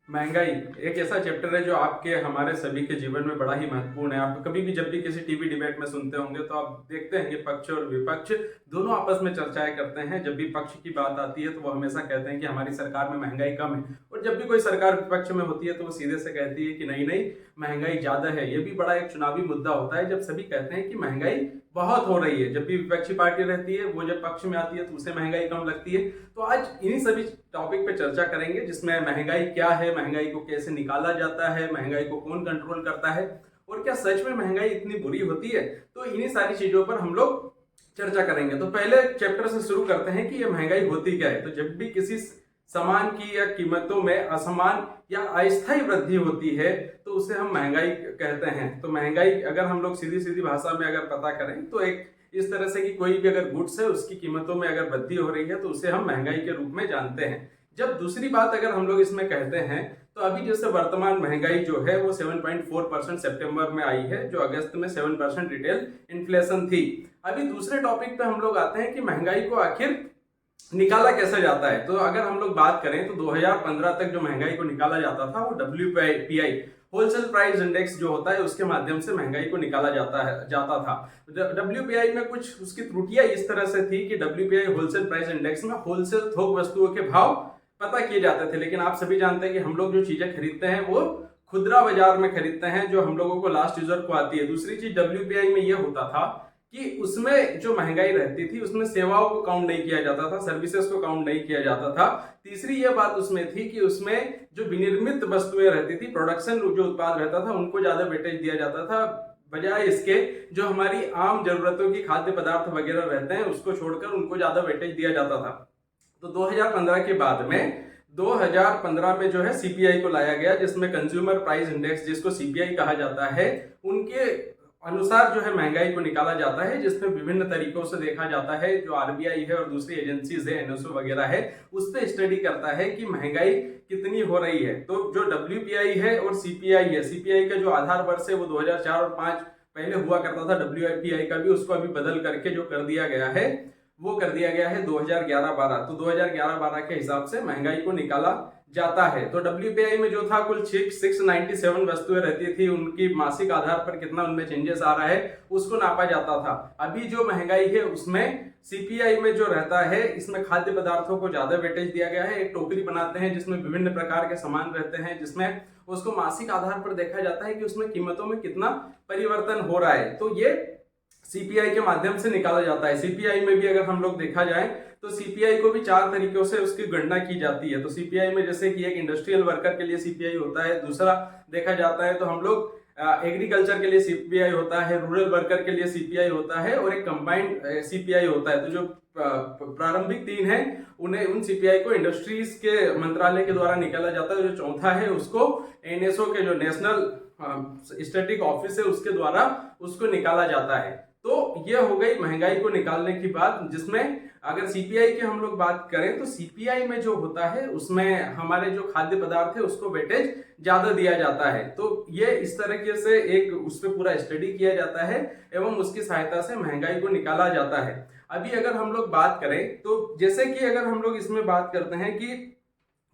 महंगाई एक ऐसा चैप्टर है जो आपके हमारे सभी के जीवन में बड़ा ही महत्वपूर्ण है। आप कभी भी जब भी किसी टीवी डिबेट में सुनते होंगे तो आप देखते हैं कि पक्ष और विपक्ष दोनों आपस में चर्चाएं करते हैं। जब भी पक्ष की बात आती है तो वो हमेशा कहते हैं कि हमारी सरकार में महंगाई कम है, और जब भी कोई सरकार विपक्ष में होती है तो वो सीधे से कहती है कि नहीं नहीं, महंगाई ज्यादा है। ये भी बड़ा एक चुनावी मुद्दा होता है जब सभी कहते हैं कि महंगाई बहुत हो रही है। जब भी विपक्षी पार्टी रहती है वो जब पक्ष में आती है तो उसे महंगाई कम लगती है। तो आज इन्हीं सभी टॉपिक पे चर्चा करेंगे, जिसमें महंगाई क्या है, महंगाई को कैसे निकाला जाता है, महंगाई को कौन कंट्रोल करता है, और क्या सच में महंगाई इतनी बुरी होती है। तो इन्हीं सारी चीजों पर हम लोग चर्चा करेंगे। तो पहले चैप्टर से शुरू करते हैं कि ये महंगाई होती क्या है। तो जब भी किसी सामान की या कीमतों में असमान या अस्थायी वृद्धि होती है तो उसे हम महंगाई कहते हैं। तो महंगाई अगर हम लोग सीधी सीधी भाषा में अगर पता करें तो एक इस तरह से कि कोई भी अगर गुड्स है उसकी कीमतों में अगर वृद्धि हो रही है तो उसे हम महंगाई के रूप में जानते हैं। जब दूसरी बात अगर हम लोग इसमें कहते हैं तो अभी जैसे वर्तमान महंगाई जो है वो 7.4% सितंबर में आई है, जो अगस्त में 7% रिटेल इन्फ्लेशन थी। अभी दूसरे टॉपिक पे हम लोग आते हैं कि महंगाई को आखिर निकाला कैसे जाता है। तो अगर हम लोग बात करें तो 2015 तक जो महंगाई को निकाला जाता था वो WPI होलसेल प्राइस इंडेक्स जो होता है उसके माध्यम से महंगाई को निकाला जाता था। WPI में कुछ उसकी त्रुटियां इस तरह से थी कि WPI होलसेल प्राइस इंडेक्स में होलसेल थोक वस्तुओं के भाव पता किए जाते थे, लेकिन आप सभी जानते हैं कि हम लोग जो चीजें खरीदते हैं वो खुदरा बाजार में खरीदते हैं जो हम लोगों को लास्ट यूजर को आती है। दूसरी चीज WPI में यह होता था कि उसमें जो महंगाई रहती थी उसमें सेवाओं को काउंट नहीं किया जाता था, सर्विसेज को काउंट नहीं किया जाता था। तीसरी यह बात उसमें थी कि उसमें जो विनिर्मित वस्तुएं रहती थी, प्रोडक्शन जो उत्पाद रहता था उनको ज्यादा वेटेज दिया जाता था, बजाय इसके जो हमारी आम जरूरतों की खाद्य पदार्थ वगैरह रहते हैं उसको छोड़कर उनको ज्यादा वेटेज दिया जाता था। तो 2015 के बाद में 2015 में जो है CPI को लाया गया, जिसमें कंज्यूमर प्राइस इंडेक्स जिसको CPI कहा जाता है उनके अनुसार जो है महंगाई को निकाला जाता है, जिसमें विभिन्न तरीकों से देखा जाता है। जो RBI है और दूसरी एजेंसीज है, NSO वगैरह है, उस पर स्टडी करता है कि महंगाई कितनी हो रही है। तो जो WPI है और CPI है, CPI का जो आधार वर्ष है वो 2004 और 5 पहले हुआ करता था, WPI का भी उसको अभी बदल करके जो कर दिया गया है वो कर दिया गया है 2011-12। तो 2011-12 के हिसाब से महंगाई को निकाला जाता है। तो WPI में जो था कुल 697 वस्तुएं रहती थी, उनकी मासिक आधार पर कितना उनमें चेंजेस आ रहा है उसको नापा जाता था। अभी जो महंगाई है उसमें CPI में जो रहता है इसमें खाद्य पदार्थों को ज्यादा वेटेज दिया गया है। एक टोकरी बनाते हैं जिसमें विभिन्न प्रकार के सामान रहते हैं, जिसमें उसको मासिक आधार पर देखा जाता है कि उसमें कीमतों में कितना परिवर्तन हो रहा है। तो ये CPI के माध्यम से निकाला जाता है। CPI में भी अगर हम लोग देखा जाए तो CPI को भी 4 तरीकों से उसकी गणना की जाती है। तो CPI में जैसे कि एक इंडस्ट्रियल वर्कर के लिए CPI होता है, दूसरा देखा जाता है तो हम लोग एग्रीकल्चर के लिए CPI होता है, रूरल वर्कर के लिए CPI होता है, और एक कंबाइंड CPI होता है। तो जो प्रारंभिक 3 है उन CPI को इंडस्ट्रीज के मंत्रालय के द्वारा निकाला जाता है। जो चौथा है उसको NSO के जो नेशनल स्टैटिक ऑफिस है उसके द्वारा उसको निकाला जाता है। तो ये हो गई महंगाई को निकालने की बात, जिसमें अगर CPI की हम लोग बात करें तो CPI में जो होता है उसमें हमारे जो खाद्य पदार्थ है उसको वेटेज ज्यादा दिया जाता है। तो ये इस तरीके से एक उस पर पूरा स्टडी किया जाता है एवं उसकी सहायता से महंगाई को निकाला जाता है। अभी अगर हम लोग बात करें तो जैसे कि अगर हम लोग इसमें बात करते हैं कि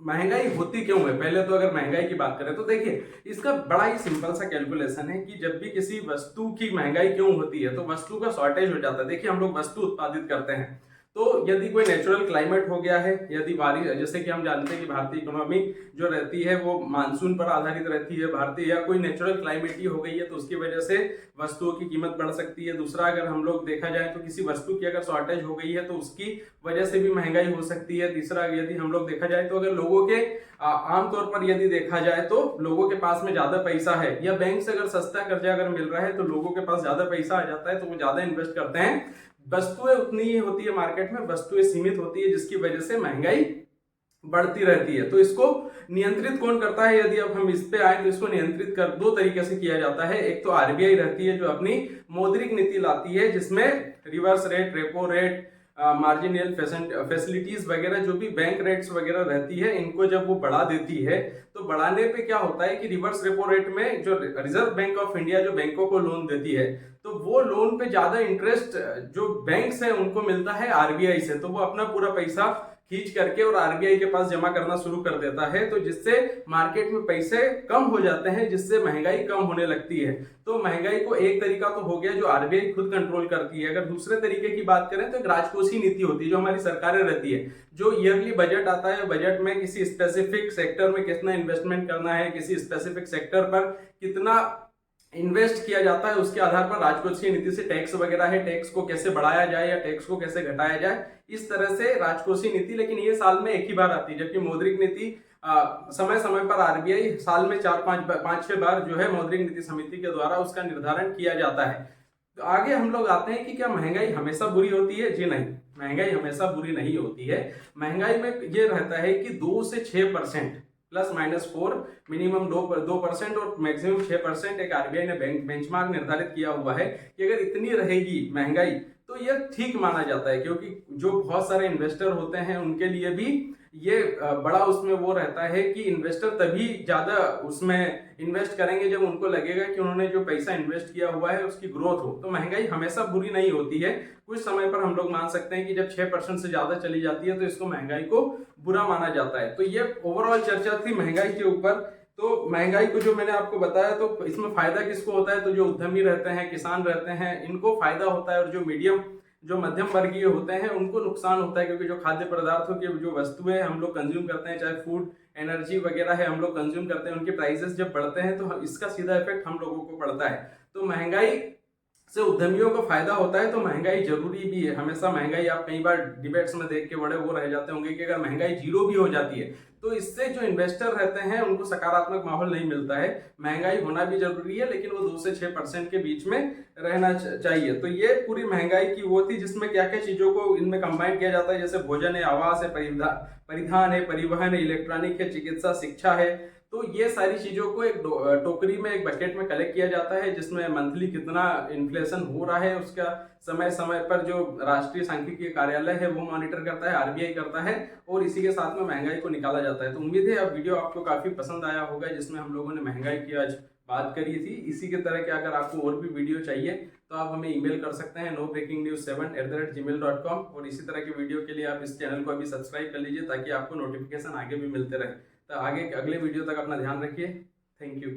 महंगाई होती क्यों है, पहले तो अगर महंगाई की बात करें तो देखिए इसका बड़ा ही सिंपल सा कैलकुलेशन है कि जब भी किसी वस्तु की महंगाई क्यों होती है तो वस्तु का शॉर्टेज हो जाता है। देखिए हम लोग वस्तु उत्पादित करते हैं, तो यदि कोई नेचुरल क्लाइमेट हो गया है, यदि बारिश, जैसे कि हम जानते हैं कि भारतीय इकोनॉमी जो रहती है वो मानसून पर आधारित रहती है भारतीय, या कोई नेचुरल क्लाइमेट ही हो गई है तो उसकी वजह से वस्तुओं की कीमत बढ़ सकती है। दूसरा अगर हम लोग देखा जाए तो किसी वस्तु की अगर शॉर्टेज हो गई है तो उसकी वजह से भी महंगाई हो सकती है। तीसरा यदि हम लोग देखा जाए तो अगर लोगों के आमतौर पर यदि देखा जाए तो लोगों के पास में ज्यादा पैसा है, या बैंक से अगर सस्ता कर्जा अगर मिल रहा है तो लोगों के पास ज्यादा पैसा आ जाता है तो वो ज्यादा इन्वेस्ट करते हैं। वस्तुएं उतनी ही होती है मार्केट में, वस्तुएं सीमित होती है, जिसकी वजह से महंगाई बढ़ती रहती है। तो इसको नियंत्रित कौन करता है, यदि अब हम इस पे आए तो इसको नियंत्रित कर 2 तरीके से किया जाता है। एक तो RBI रहती है जो अपनी मौद्रिक नीति लाती है, जिसमें reverse rate, repo rate, marginal facilities वगैरह जो भी बैंक रेट्स वगैरह रहती है इनको जब वो बढ़ा देती है तो बढ़ाने पे क्या होता है कि रिवर्स रेपो रेट में जो रिजर्व बैंक ऑफ इंडिया जो बैंकों को लोन देती है तो वो लोन पे ज्यादा इंटरेस्ट जो बैंक्स है उनको मिलता है RBI से, तो वो अपना पूरा पैसा खींच करके और आरबीआई के पास जमा करना शुरू कर देता है, तो जिससे मार्केट में पैसे कम हो जाते हैं, जिससे महंगाई कम होने लगती है। तो महंगाई को एक तरीका तो हो गया जो आरबीआई खुद कंट्रोल करती है। अगर दूसरे तरीके की बात करें तो एक राजकोषीय नीति होती है जो हमारी सरकारें रहती है, जो ईयरली बजट आता है, बजट में किसी स्पेसिफिक सेक्टर में कितना इन्वेस्टमेंट करना है, किसी स्पेसिफिक सेक्टर पर कितना इन्वेस्ट किया जाता है, उसके आधार पर राजकोषीय नीति से टैक्स वगैरह है, टैक्स को कैसे बढ़ाया जाए या टैक्स को कैसे घटाया जाए, इस तरह से राजकोषीय नीति। लेकिन ये साल में एक ही बार आती है, जबकि मौद्रिक नीति समय समय पर आरबीआई साल में 4-5-6 बार जो है मौद्रिक नीति समिति के द्वारा उसका निर्धारण किया जाता है। तो आगे हम लोग आते हैं कि क्या महंगाई हमेशा बुरी होती है? जी नहीं, महंगाई हमेशा बुरी नहीं होती है। महंगाई में ये रहता है कि 2 से 6% ±4, मिनिमम 2% और मैक्सिमम 6% एक आरबीआई ने बेंचमार्क निर्धारित किया हुआ है कि अगर इतनी रहेगी महंगाई तो ये ठीक माना जाता है, क्योंकि जो बहुत सारे इन्वेस्टर होते हैं उनके लिए भी ये बड़ा उसमें वो रहता है कि इन्वेस्टर तभी ज्यादा उसमें इन्वेस्ट करेंगे जब उनको लगेगा कि उन्होंने जो पैसा इन्वेस्ट किया हुआ है उसकी ग्रोथ हो। तो महंगाई हमेशा बुरी नहीं होती है। कुछ समय पर हम लोग मान सकते हैं कि जब 6% से ज्यादा चली जाती है तो इसको महंगाई को बुरा माना जाता है। तो ये ओवरऑल चर्चा थी महंगाई के ऊपर। तो महंगाई को जो मैंने आपको बताया, तो इसमें फायदा किसको होता है? तो जो उद्यमी रहते हैं, किसान रहते हैं, इनको फायदा होता है, और जो मध्यम वर्गीय होते हैं उनको नुकसान होता है, क्योंकि जो खाद्य पदार्थों की जो वस्तुएं हम लोग कंज्यूम करते हैं, चाहे फूड, एनर्जी वगैरह है, हम लोग कंज्यूम करते हैं, उनके प्राइसेस जब बढ़ते हैं तो इसका सीधा इफेक्ट हम लोगों को पड़ता है। तो महंगाई से उद्यमियों को फायदा होता है, तो महंगाई जरूरी भी है। हमेशा महंगाई, आप कई बार डिबेट्स में देख के बड़े वो रह जाते होंगे कि अगर महंगाई 0 भी हो जाती है तो इससे जो इन्वेस्टर रहते हैं उनको सकारात्मक माहौल नहीं मिलता है। महंगाई होना भी जरूरी है, लेकिन वो 2 से 6% के बीच में रहना चाहिए। तो ये पूरी महंगाई की वो थी जिसमें क्या क्या चीजों को इनमें कंबाइन किया जाता है, जैसे भोजन है, आवास है, परिधान है, परिवहन है, इलेक्ट्रॉनिक है, चिकित्सा, शिक्षा है। तो ये सारी चीजों को एक टोकरी में, एक बकेट में कलेक्ट किया जाता है, जिसमें मंथली कितना इन्फ्लेशन हो रहा है उसका समय समय पर जो राष्ट्रीय सांख्यिकीय कार्यालय है वो मॉनिटर करता है, आरबीआई करता है, और इसी के साथ में महंगाई को निकाला जाता है। तो उम्मीद है अब वीडियो आपको काफी पसंद आया होगा, जिसमें हम लोगों ने महंगाई की आज बात करी थी। इसी के तरह के अगर आपको और भी वीडियो चाहिए तो आप हमें ईमेल कर सकते हैं nobreakingnews7@gmail.com, और इसी तरह के वीडियो के लिए आप इस चैनल को अभी सब्सक्राइब कर लीजिए ताकि आपको नोटिफिकेशन आगे भी मिलते रहे। तो आगे अगले वीडियो तक अपना ध्यान रखिए। Thank you.